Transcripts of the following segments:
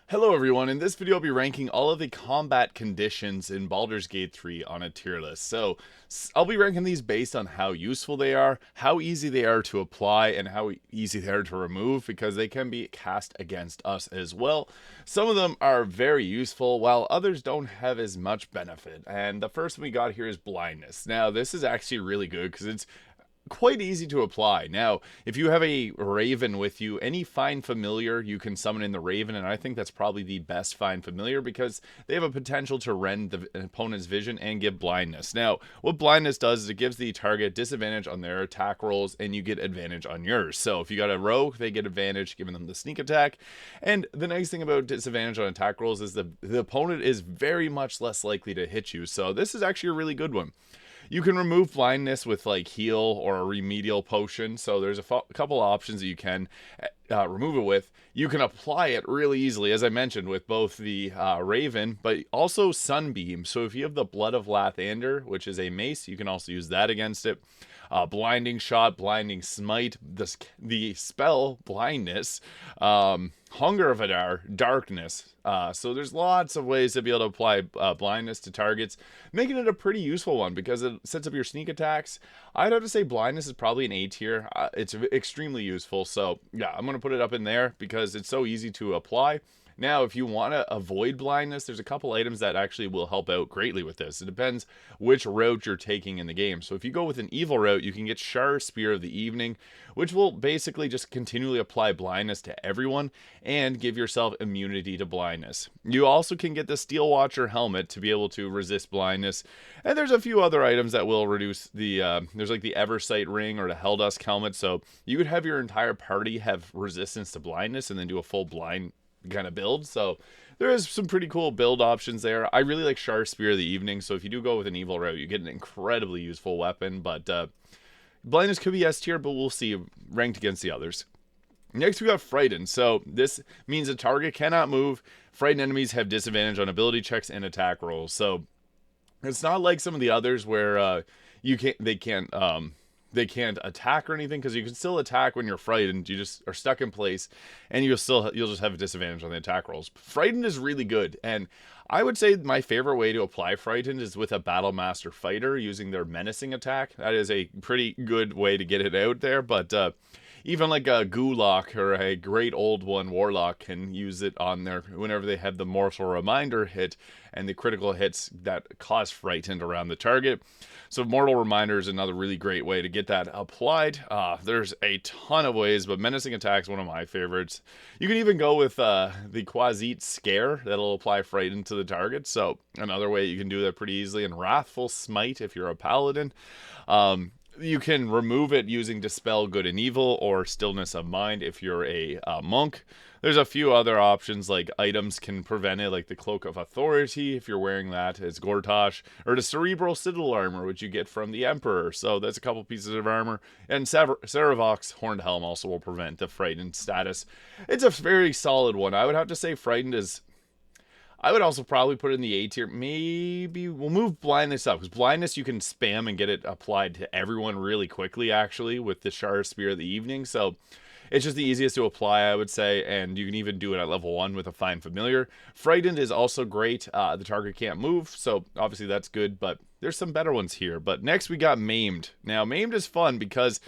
Hello everyone, in this video I'll be ranking all of the combat conditions in Baldur's Gate 3 on a tier list. So I'll be ranking these based on how useful they are, how easy they are to apply, and how easy they are to remove, because they can be cast against us as well. Some of them are very useful, while others don't have as much benefit. And the first one we got here is blindness. Now this is actually really good because it's quite easy to apply. Now, if you have a Raven with you, any Find Familiar, you can summon in the Raven, and I think that's probably the best Find Familiar because they have a potential to rend the opponent's vision and give blindness. Now, what blindness does is it gives the target disadvantage on their attack rolls, and you get advantage on yours. So if you got a rogue, they get advantage, giving them the sneak attack. And the nice thing about disadvantage on attack rolls is the opponent is very much less likely to hit you. So this is actually a really good one. You can remove blindness with like heal or a remedial potion. So there's a couple options that you can remove it with. You can apply it really easily, as I mentioned, with both the Raven, but also Sunbeam. So if you have the Blood of Lathander, which is a mace, you can also use that against it. Blinding Shot, Blinding Smite, the spell Blindness, Hunger of Adar, Darkness. So there's lots of ways to be able to apply blindness to targets, making it a pretty useful one because it sets up your sneak attacks. I'd have to say blindness is probably an A tier. It's extremely useful. So yeah, I'm going to put it up in there because it's so easy to apply. Now, if you want to avoid blindness, there's a couple items that actually will help out greatly with this. It depends which route you're taking in the game. So if you go with an evil route, you can get Shar Spear of the Evening, which will basically just continually apply blindness to everyone and give yourself immunity to blindness. You also can get the Steel Watcher helmet to be able to resist blindness. And there's a few other items that will reduce the, there's like the Eversight ring or the Helldusk helmet. So you could have your entire party have resistance to blindness and then do a full blind kind of build. So there is some pretty cool build options there. I really like Shar Spear of the Evening, so if you do go with an evil route, you get an incredibly useful weapon. But blindness could be S tier, but we'll see ranked against the others. Next we got Frightened. So this means a target cannot move. Frightened enemies have disadvantage on ability checks and attack rolls. So it's not like some of the others where they can't attack or anything, because you can still attack when you're frightened. You just are stuck in place, and you'll just have a disadvantage on the attack rolls. Frightened is really good, and I would say my favorite way to apply Frightened is with a Battle Master Fighter using their menacing attack. That is a pretty good way to get it out there, but even like a Gulak or a great old one Warlock can use it on there whenever they have the Mortal Reminder hit and the critical hits that cause Frightened around the target. So Mortal Reminder is another really great way to get that applied. There's a ton of ways, but Menacing Attack is one of my favorites. You can even go with the Quasite Scare. That'll apply Frightened to the target. So another way you can do that pretty easily. And Wrathful Smite if you're a Paladin. You can remove it using Dispel Good and Evil or Stillness of Mind if you're a monk. There's a few other options, like items can prevent it, like the Cloak of Authority if you're wearing that as Gortash, or the Cerebral Citadel Armor, which you get from the Emperor. So that's a couple pieces of armor. And Saravok's Horned Helm also will prevent the Frightened status. It's a very solid one. I would have to say Frightened is... I would also probably put it in the A tier. Maybe we'll move blindness up, because blindness you can spam and get it applied to everyone really quickly, actually, with the Shar Spear of the Evening. So it's just the easiest to apply, I would say, and you can even do it at level 1 with a Find Familiar. Frightened is also great. The target can't move, so obviously that's good, but there's some better ones here. But next we got Maimed. Now, Maimed is fun because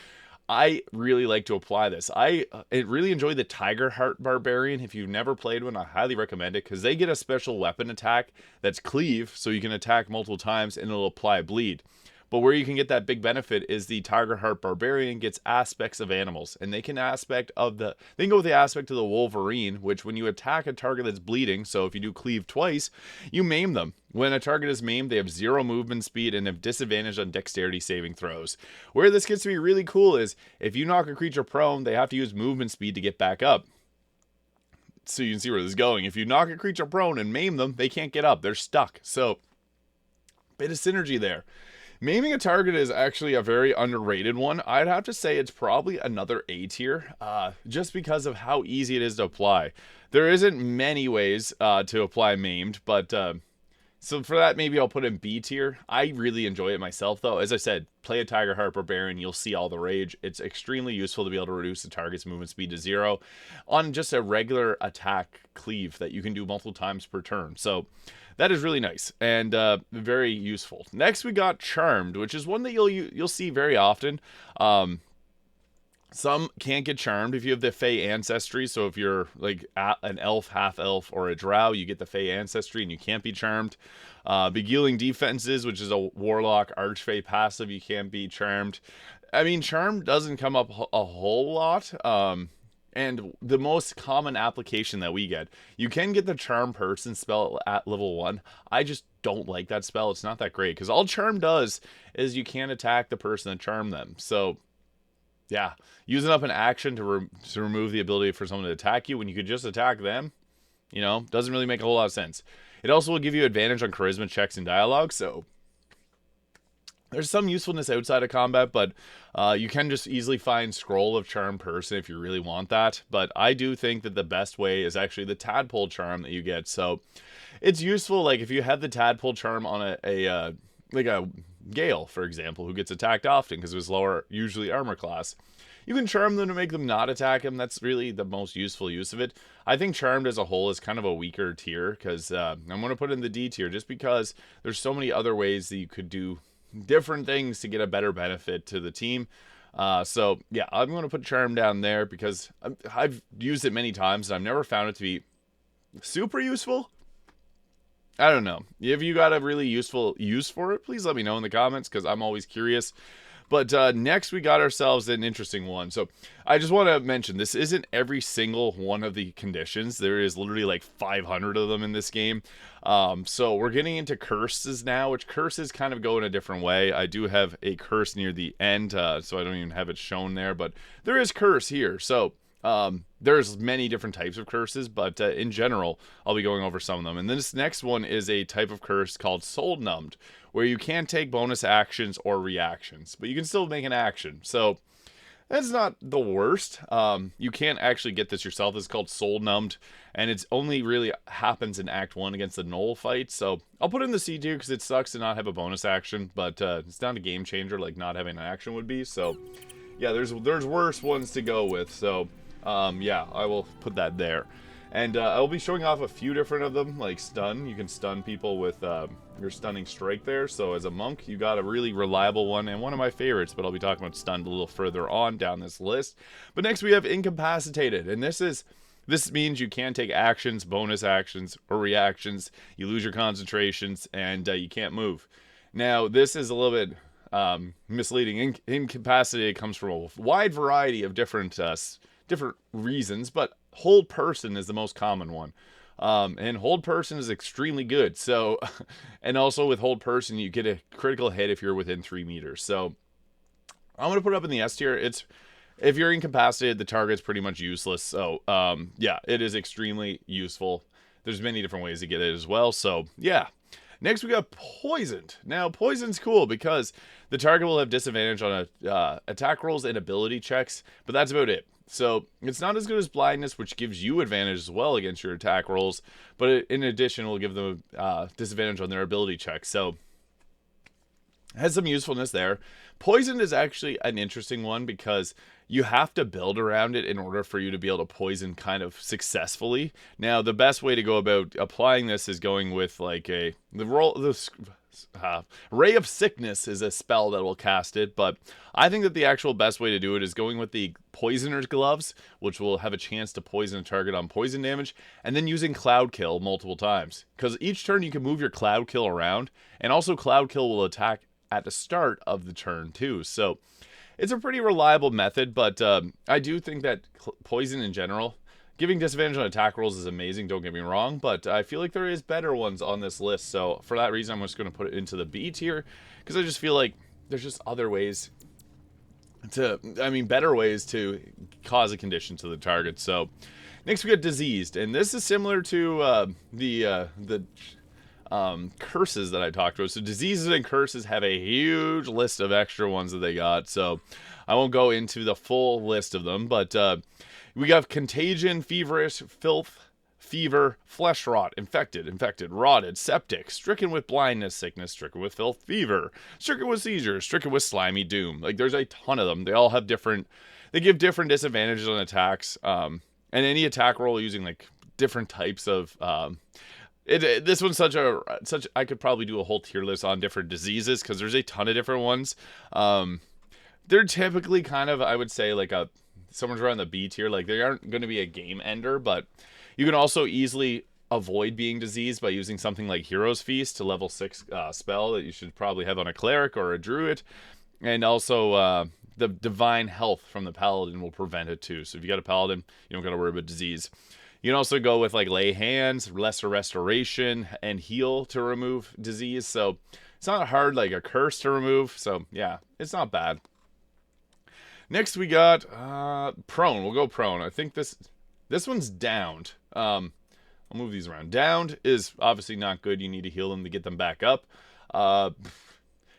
I really like to apply this. I really enjoy the Tiger Heart Barbarian. If you've never played one, I highly recommend it, because they get a special weapon attack that's Cleave, so you can attack multiple times and it'll apply Bleed. But where you can get that big benefit is the Tiger Heart Barbarian gets aspects of animals, and they can go with the aspect of the Wolverine, which when you attack a target that's bleeding, so if you do Cleave twice, you maim them. When a target is maimed, they have 0 movement speed and have disadvantage on dexterity saving throws. Where this gets to be really cool is if you knock a creature prone, they have to use movement speed to get back up. So you can see where this is going. If you knock a creature prone and maim them, they can't get up. They're stuck. So, bit of synergy there. Maiming a target is actually a very underrated one. I'd have to say it's probably another A tier, just because of how easy it is to apply. There isn't many ways to apply Maimed, but So for that, maybe I'll put in B tier. I really enjoy it myself, though. As I said, play a Tiger Heart Barbarian, you'll see all the rage. It's extremely useful to be able to reduce the target's movement speed to 0 on just a regular attack cleave that you can do multiple times per turn. So that is really nice and very useful. Next, we got Charmed, which is one that you'll see very often. Some can't get charmed if you have the Fey ancestry. So if you're like an elf, half elf, or a drow, you get the Fey ancestry and you can't be charmed. Beguiling defenses, which is a warlock archfey passive, you can't be charmed. I mean, charm doesn't come up a whole lot. And the most common application that we get, you can get the charm person spell at level 1. I just don't like that spell. It's not that great because all charm does is you can't attack the person that charmed them. So yeah, using up an action to remove the ability for someone to attack you when you could just attack them, doesn't really make a whole lot of sense. It also will give you advantage on charisma checks and dialogue, so there's some usefulness outside of combat, but you can just easily find Scroll of Charm Person if you really want that. But I do think that the best way is actually the Tadpole Charm that you get. So it's useful, like if you have the Tadpole Charm on a Gale, for example, who gets attacked often because of his lower, usually armor class. You can charm them to make them not attack him. That's really the most useful use of it. I think Charmed as a whole is kind of a weaker tier because I'm going to put in the D tier just because there's so many other ways that you could do different things to get a better benefit to the team. So yeah, I'm going to put Charm down there because I've used it many times and I've never found it to be super useful. I don't know. If you got a really useful use for it, please let me know in the comments because I'm always curious. But next we got ourselves an interesting one. So I just want to mention this isn't every single one of the conditions. There is literally like 500 of them in this game. So we're getting into curses now, which curses kind of go in a different way. I do have a curse near the end, so I don't even have it shown there. But there is curse here. So there's many different types of curses, but in general, I'll be going over some of them. And this next one is a type of curse called Soul Numbed, where you can't take bonus actions or reactions, but you can still make an action. So that's not the worst. You can't actually get this yourself. It's called Soul Numbed, and it's only really happens in Act 1 against the Knoll fight. So I'll put it in the C tier because it sucks to not have a bonus action, but it's not a game changer like not having an action would be. So yeah, there's worse ones to go with. So yeah, I will put that there. And I'll be showing off a few different of them, like stun. You can stun people with your stunning strike there. So as a monk, you got a really reliable one and one of my favorites, but I'll be talking about stunned a little further on down this list. But next we have incapacitated, and this means you can't take actions, bonus actions, or reactions. You lose your concentrations, and you can't move. Now, this is a little bit misleading. Incapacitated comes from a wide variety of different reasons, but hold person is the most common one. And hold person is extremely good. So, and also with hold person, you get a critical hit if you're within 3 meters. So I'm going to put it up in the S tier. If you're incapacitated, the target's pretty much useless. So, yeah, it is extremely useful. There's many different ways to get it as well. So, yeah. Next, we got Poisoned. Now, Poisoned's cool because the target will have disadvantage on attack rolls and ability checks, but that's about it. So, it's not as good as Blindness, which gives you advantage as well against your attack rolls, but in addition, will give them disadvantage on their ability checks. So, it has some usefulness there. Poisoned is actually an interesting one because you have to build around it in order for you to be able to poison kind of successfully. Now, the best way to go about applying this is going with like Ray of Sickness is a spell that will cast it, but I think that the actual best way to do it is going with the Poisoner's Gloves, which will have a chance to poison a target on poison damage, and then using Cloud Kill multiple times. Because each turn you can move your Cloud Kill around, and also Cloud Kill will attack at the start of the turn too. So it's a pretty reliable method, but I do think that poison in general, giving disadvantage on attack rolls is amazing, don't get me wrong, but I feel like there is better ones on this list. So for that reason, I'm just going to put it into the B tier because I just feel like there's just other ways better ways to cause a condition to the target. So next we got Diseased, and this is similar to the curses that I talked about. So diseases and curses have a huge list of extra ones that they got, so I won't go into the full list of them, but we got Contagion, Feverish, Filth, fever, flesh rot, infected, rotted, septic, stricken with blindness, sickness, stricken with filth, fever, stricken with seizures, stricken with slimy doom. Like, there's a ton of them. They all have different, they give different disadvantages on attacks. And any attack roll using like different types of, this one's such I could probably do a whole tier list on different diseases because there's a ton of different ones. They're typically kind of, I would say, like someone's around the B tier. Like, they aren't going to be a game ender, but you can also easily avoid being diseased by using something like Hero's Feast to level 6 spell that you should probably have on a cleric or a druid. And also the divine health from the paladin will prevent it too. So if you got a paladin, you don't got to worry about disease. You can also go with like lay hands, lesser restoration, and heal to remove disease. So it's not hard, like a curse to remove. So yeah, it's not bad. Next we got prone. We'll go prone. I think this one's downed. I'll move these around. Downed is obviously not good. You need to heal them to get them back up.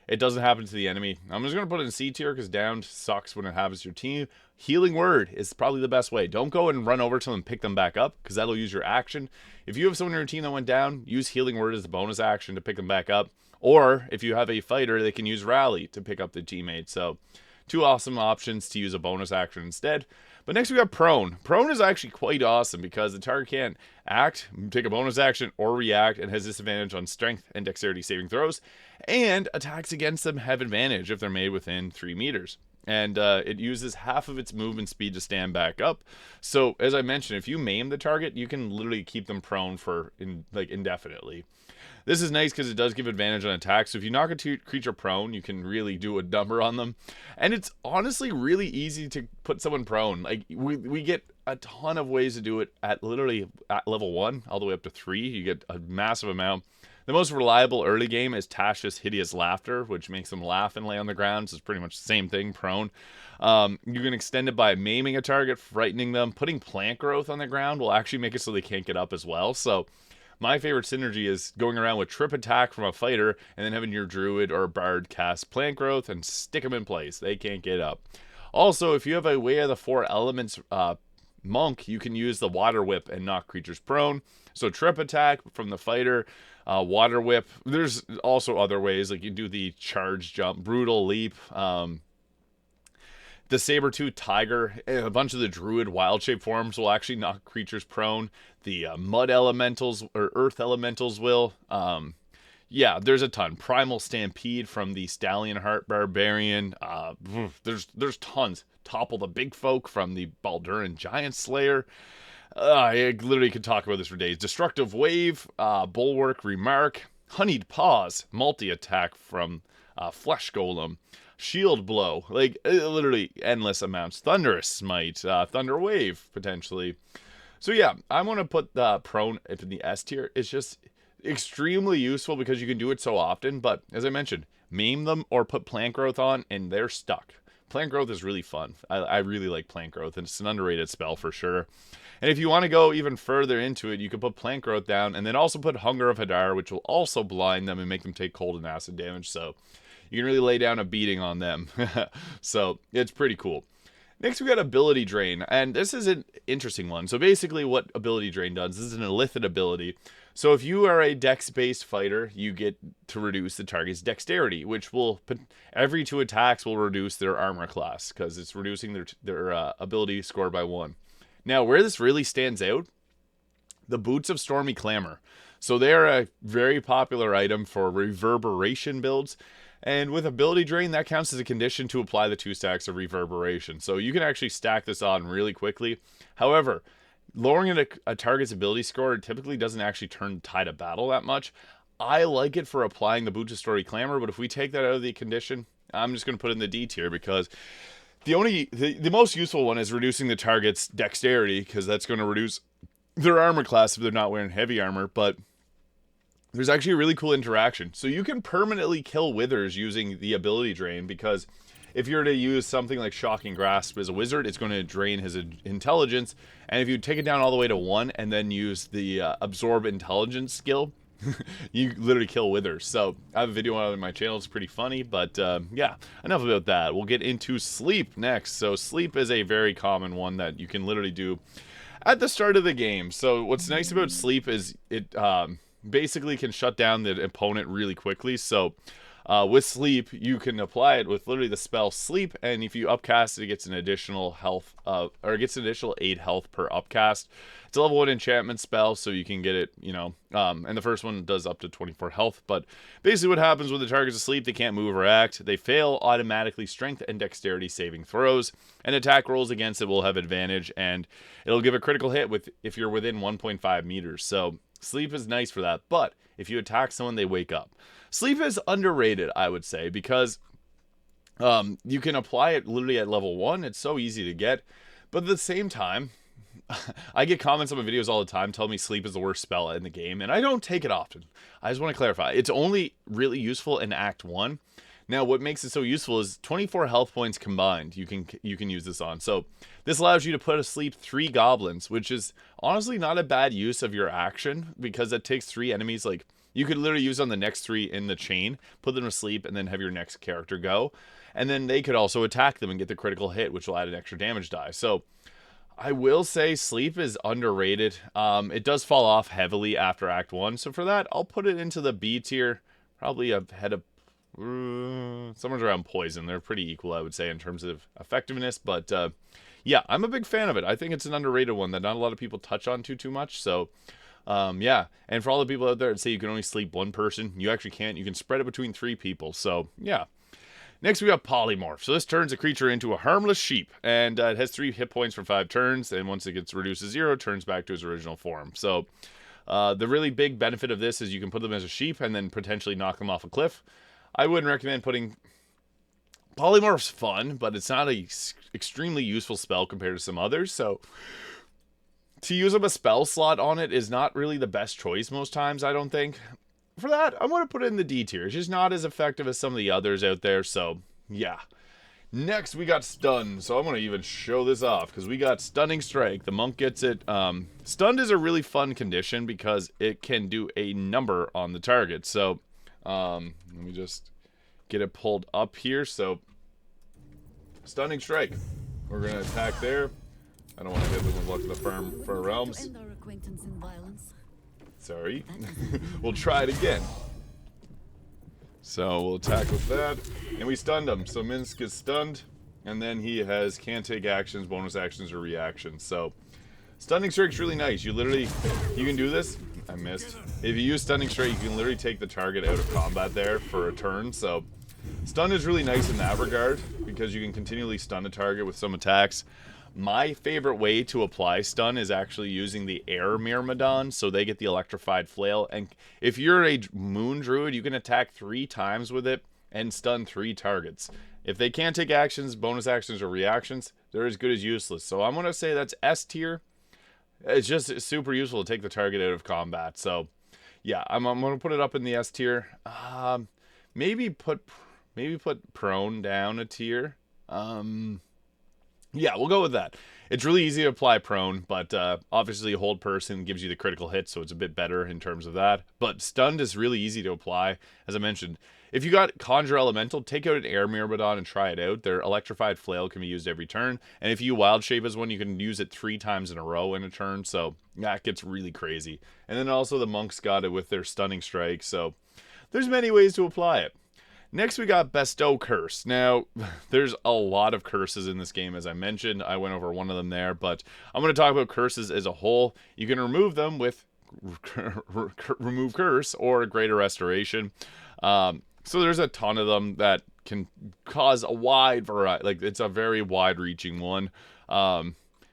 It doesn't happen to the enemy. I'm just going to put it in C tier because downed sucks when it happens to your team. Healing word is probably the best way. Don't go and run over to them and pick them back up because that'll use your action. If you have someone in your team that went down, use healing word as a bonus action to pick them back up. Or if you have a fighter, they can use rally to pick up the teammate. So 2 awesome options to use a bonus action instead. But next we got prone. Prone is actually quite awesome because the target can't act, take a bonus action, or react, and has disadvantage on strength and dexterity saving throws. And attacks against them have advantage if they're made within 3 meters. And it uses half of its movement speed to stand back up. So as I mentioned, if you maim the target, you can literally keep them prone for indefinitely. This is nice because it does give advantage on attacks. So if you knock a creature prone, you can really do a number on them. And it's honestly really easy to put someone prone. Like, we get a ton of ways to do it at literally at level 1 all the way up to 3. You get a massive amount. The most reliable early game is Tasha's Hideous Laughter, which makes them laugh and lay on the ground. So it's pretty much the same thing, prone. You can extend it by maiming a target, frightening them. Putting plant growth on the ground will actually make it so they can't get up as well. So my favorite synergy is going around with trip attack from a fighter and then having your druid or bard cast plant growth and stick them in place. They can't get up. Also, if you have a Way of the Four Elements monk, you can use the water whip and knock creatures prone. So trip attack from the fighter, water whip. There's also other ways, like you do the charge jump, brutal leap, the saber-tooth tiger, a bunch of the druid wild shape forms will actually knock creatures prone. The mud elementals or earth elementals will. Yeah, there's a ton. Primal Stampede from the Stallion Heart Barbarian. There's tons. Topple the Big Folk from the Baldur Giant Slayer. I literally could talk about this for days. Destructive Wave, Bulwark Remark, Honeyed Paws, multi-attack from Flesh Golem, Shield Blow, like literally endless amounts. Thunderous Smite, Thunder Wave, potentially. So yeah, I want to put the prone in the S tier. It's just extremely useful because you can do it so often, but as I mentioned, maim them or put plant growth on and they're stuck. Plant growth is really fun. I really like plant growth, and it's an underrated spell for sure. And if you want to go even further into it, you can put plant growth down and then also put Hunger of Hadar, which will also blind them and make them take cold and acid damage. So you can really lay down a beating on them. So it's pretty cool. Next, we got Ability Drain, and this is an interesting one. So basically what Ability Drain does, this is an illithid ability. So if you are a dex-based fighter, you get to reduce the target's dexterity, which will, every 2 attacks will reduce their armor class, because it's reducing their ability score by 1. Now, where this really stands out, the Boots of Stormy Clamor. So they're a very popular item for reverberation builds. And with Ability Drain, that counts as a condition to apply the 2 stacks of reverberation. So you can actually stack this on really quickly. However, lowering a target's ability score typically doesn't actually turn the tide of battle that much. I like it for applying the Boots of Stormy Clamor, but if we take that out of the condition, I'm just going to put it in the D tier because the most useful one is reducing the target's dexterity, because that's going to reduce their armor class if they're not wearing heavy armor. But there's actually a really cool interaction. So you can permanently kill withers using the Ability Drain, because if you're to use something like Shocking Grasp as a wizard, it's going to drain his intelligence. And if you take it down all the way to 1 and then use the Absorb Intelligence skill, you literally kill withers. So I have a video on my channel. It's pretty funny. But yeah, enough about that. We'll get into sleep next. So sleep is a very common one that you can literally do At the start of the game. So what's nice about sleep is it basically can shut down the opponent really quickly. So with sleep, you can apply it with literally the spell sleep, and if you upcast it, it gets an additional health, or it gets an additional 8 health per upcast. It's a level 1 enchantment spell, so you can get it, and the first one does up to 24 health. But basically, what happens when the target's asleep, they can't move or act. They fail automatically strength and dexterity saving throws, and attack rolls against it will have advantage, and it'll give a critical hit with if you're within 1.5 meters. So sleep is nice for that, but if you attack someone, they wake up. Sleep is underrated, I would say, because you can apply it literally at level 1. It's so easy to get. But at the same time, I get comments on my videos all the time telling me sleep is the worst spell in the game, and I don't take it often. I just want to clarify. It's only really useful in Act 1. Now, what makes it so useful is 24 health points combined you can use this on. So this allows you to put asleep 3 goblins, which is honestly not a bad use of your action, because it takes 3 enemies. Like, you could literally use on the next 3 in the chain, put them to sleep, and then have your next character go. And then they could also attack them and get the critical hit, which will add an extra damage die. So I will say sleep is underrated. It does fall off heavily after Act 1. So for that, I'll put it into the B tier. Probably ahead of somewhere around poison. They're pretty equal, I would say, in terms of effectiveness. But yeah, I'm a big fan of it. I think it's an underrated one that not a lot of people touch on too much. So yeah, and for all the people out there that say you can only sleep 1 person, you actually can't. You can spread it between 3 people. So yeah. Next, we got Polymorph. So this turns a creature into a harmless sheep, and it has 3 hit points for 5 turns, and once it gets reduced to 0, it turns back to its original form. So the really big benefit of this is you can put them as a sheep and then potentially knock them off a cliff. I wouldn't recommend putting... Polymorph's fun, but it's not a extremely useful spell compared to some others, so to use up a spell slot on it is not really the best choice most times, I don't think. For that, I'm going to put it in the D tier. It's just not as effective as some of the others out there, so yeah. Next, we got Stun. So I'm going to even show this off, because we got Stunning Strike. The monk gets it. Stunned is a really fun condition because it can do a number on the target. So let me just get it pulled up here. So Stunning Strike. We're going to attack there. I don't want to hit them with Luck of the Firm for Realms. Sorry. We'll try it again. So we'll attack with that. And we stunned him. So Minsk gets stunned. And then he can't take actions, bonus actions, or reactions. So Stunning Strike's really nice. You can do this. I missed. If you use Stunning Strike, you can literally take the target out of combat there for a turn. So stun is really nice in that regard, because you can continually stun a target with some attacks. My favorite way to apply stun is actually using the air Myrmidon, so they get the electrified flail. And if you're a moon druid, you can attack 3 times with it and stun 3 targets. If they can't take actions, bonus actions, or reactions, they're as good as useless. So I'm going to say that's S tier. It's just super useful to take the target out of combat. So yeah, I'm going to put it up in the S tier. Maybe put prone down a tier. Yeah, we'll go with that. It's really easy to apply prone, but obviously hold person gives you the critical hit, so it's a bit better in terms of that. But stunned is really easy to apply. As I mentioned, if you got Conjure Elemental, take out an Air Myrmidon and try it out. Their Electrified Flail can be used every turn, and if you Wild Shape as one, you can use it 3 times in a row in a turn, so that gets really crazy. And then also the monks got it with their Stunning Strike, so there's many ways to apply it. Next, we got Bestow Curse. Now, there's a lot of curses in this game, as I mentioned. I went over one of them there, but I'm going to talk about curses as a whole. You can remove them with Remove Curse or Greater Restoration. So there's a ton of them that can cause a wide variety. Like, it's a very wide-reaching one.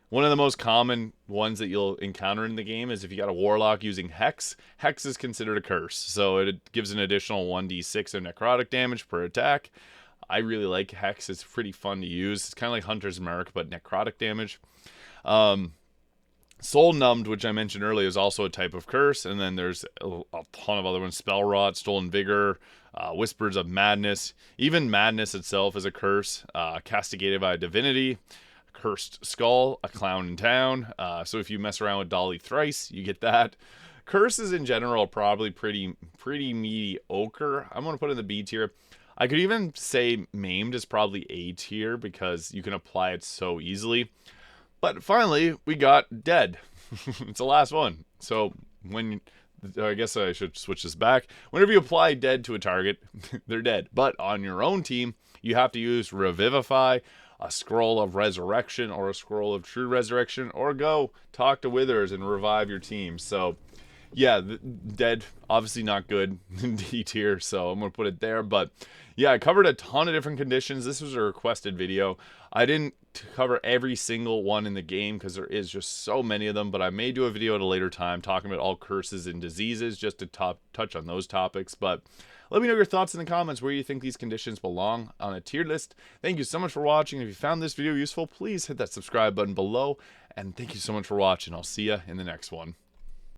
One of the most common ones that you'll encounter in the game is if you got a Warlock using Hex. Hex is considered a curse, so it gives an additional 1d6 of necrotic damage per attack. I really like Hex. It's pretty fun to use. It's kind of like Hunter's Mark, but necrotic damage. Soul Numbed, which I mentioned earlier, is also a type of curse, and then there's a ton of other ones. Spell Rot, Stolen Vigor, Whispers of Madness. Even Madness itself is a curse. Castigated by Divinity. Cursed Skull, a clown in town. So if you mess around with Dolly Thrice, you get that. Curses in general are probably pretty mediocre. I'm going to put it in the B tier. I could even say Maimed is probably A tier because you can apply it so easily. But finally, we got dead. It's the last one. So when I guess I should switch this back. Whenever you apply dead to a target, they're dead. But on your own team, you have to use Revivify, a scroll of resurrection, or a scroll of true resurrection, or go talk to Withers and revive your team. So yeah, dead, obviously not good in D tier, so I'm going to put it there. But yeah, I covered a ton of different conditions. This was a requested video. I didn't cover every single one in the game because there is just so many of them, but I may do a video at a later time talking about all curses and diseases just to touch on those topics. But let me know your thoughts in the comments where you think these conditions belong on a tier list. Thank you so much for watching. If you found this video useful, please hit that subscribe button below. And thank you so much for watching. I'll see you in the next one.